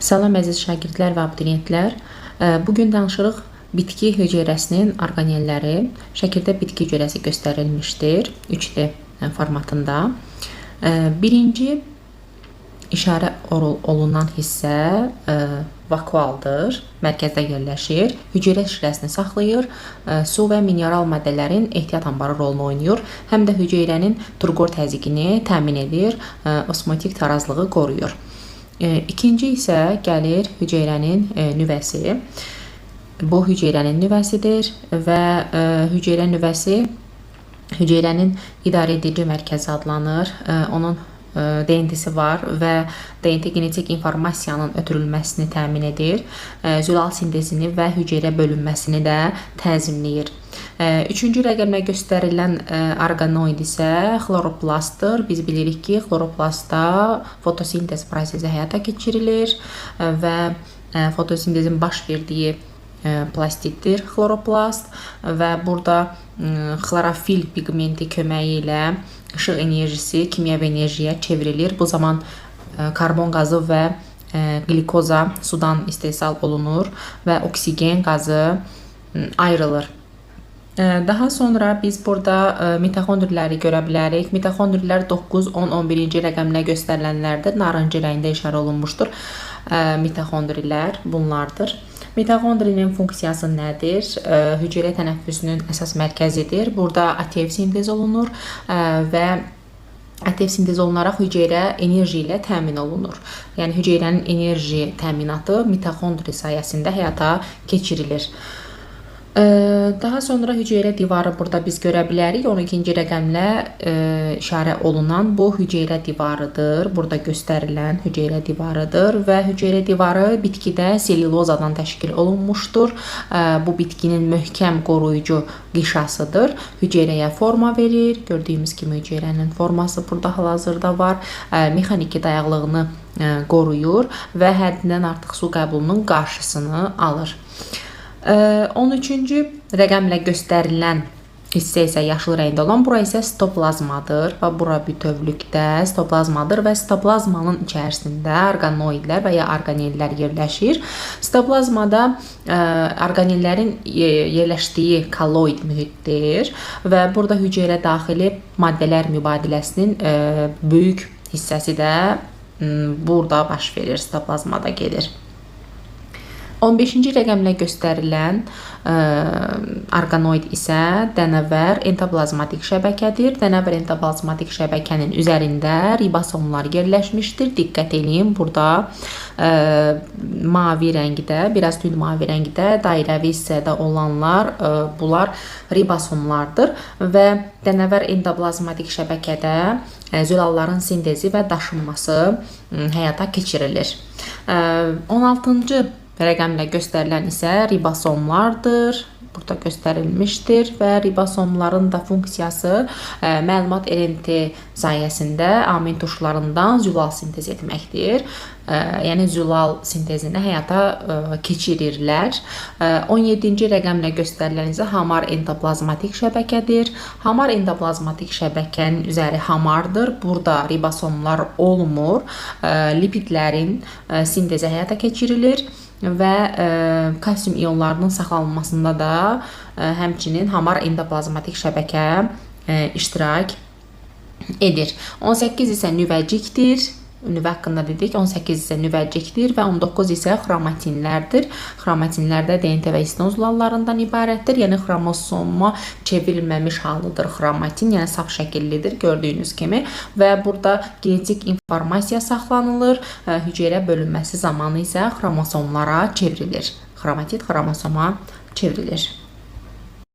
Salam əziz şagirdlər və abituriyentlər. Bugün danışırıq bitki hüceyrəsinin orqanelləri. Şəkildə bitki hüceyrəsi göstərilmişdir 3D formatında. Birinci işarə olunan hissə vakualdır, mərkəzdə yerləşir, hüceyrə şirəsini saxlayır, su və mineral maddələrin ehtiyat anbarı rolunu oynayır, həm də hüceyrənin turqor təzyiqini təmin edir, osmotik tarazlığı qoruyur. İkinci isə gəlir hüceyrənin nüvəsi. Bu hüceyrənin nüvəsidir və hüceyrə nüvəsi hüceyrənin idarə edici mərkəzi adlanır. Onun DNT-si var və DNT genetik informasiyanın ötürülməsini təmin edir. Zülal sintezini və hüceyrə bölünməsini də tənzimləyir. Üçüncü rəqəmlə göstərilən orqanoid isə xloroplastdır. Biz bilirik ki, xloroplastda fotosintez prosesi həyata keçirilir və fotosintezin baş verdiyi plastitdir xloroplast və burada xlorofil pigmenti köməyi ilə işıq enerjisi kimyəvi enerjiyə çevrilir. Bu zaman karbon qazı və glikoza sudan istehsal olunur və oksigen qazı ayrılır. Daha sonra biz burada mitoxondriləri görə bilərik. Mitoxondrilər 9, 10, 11-ci rəqəmlə göstərilənlərdir. Narıncı rəngdə işarə olunmuşdur. Mitoxondrilər bunlardır. Mitoxondrinin funksiyası nədir? Hüceyrə tənəffüsünün əsas mərkəzidir. Burada ATF sintez olunur və ATF sintez olunaraq hüceyrə enerji ilə təmin olunur. Yəni hüceyrənin enerji təminatı mitoxondri sayəsində həyata keçirilir. Daha sonra hüceyrə divarı burada biz görə bilərik. 12-ci rəqəmlə işarə olunan bu hüceyrə divarıdır. Burada göstərilən hüceyrə divarıdır və hüceyrə divarı bitkidə selülozadan təşkil olunmuşdur. Bu bitkinin möhkəm qoruyucu qişasıdır. Hüceyrəyə forma verir. Gördüyümüz kimi hüceyrənin forması burada hal-hazırda var. Mexaniki dayaqlığını qoruyur və həddindən artıq su qəbulunun qarşısını alır. 13-cü rəqəmlə göstərilən hissə isə yaşıl rəngdə olan, bura isə sitoplazmadır və bura bütövlükdə sitoplazmadır və sitoplazmanın içərisində orqanoidlər və ya orqanellər yerləşir. Sitoplazmada orqanellərin yerləşdiyi kolloid mühitdir və burada hüceyrə daxili maddələr mübadiləsinin böyük hissəsi də burada baş verir, sitoplazmada gedir. 15-ci rəqəmlə göstərilən orqanoid isə dənəvər entoplazmatik şəbəkədir. Dənəvər entoplazmatik şəbəkənin üzərində ribosomlar yerləşmişdir. Diqqət edin, burada mavi rəngdə, biraz tünd mavi rəngdə dairəvi hissədə olanlar, bunlar ribosomlardır və dənəvər entoplazmatik şəbəkədə zülalların sintezi və daşınması həyata keçirilir. 16-cı rəqəmlə göstərilən isə ribosomlardır. Burada göstərilmişdir və ribosomların da funksiyası məlumat RNT sayəsində amin tuşlarından zülal sintez etməkdir. Yəni zülal sintezini həyata keçirirlər. 17-ci rəqəmlə göstərilən isə hamar entoplazmatik şəbəkədir. Hamar entoplazmatik şəbəkənin üzəri hamardır. Burada ribosomlar olmur. Lipidlərin sintezi həyata keçirilir və kalsium ionlarının saxlanılmasında da həmçinin hamar entoplazmatik şəbəkə iştirak edir. 18 isə nüvəcikdir. Nüvə haqqında dedik. 18 isə nüvəcikdir və 19 isə xromatinlərdir. Xromatinlər də DNT və histin zulallarından ibarətdir. Yəni xromosoma çevrilməmiş halıdır xromatin, yəni saf şəkillidir gördüyünüz kimi və burada genetik informasiya saxlanılır. Hüceyrə bölünməsi zamanı isə xromosomlara çevrilir. Xromatit xromosoma çevrilir.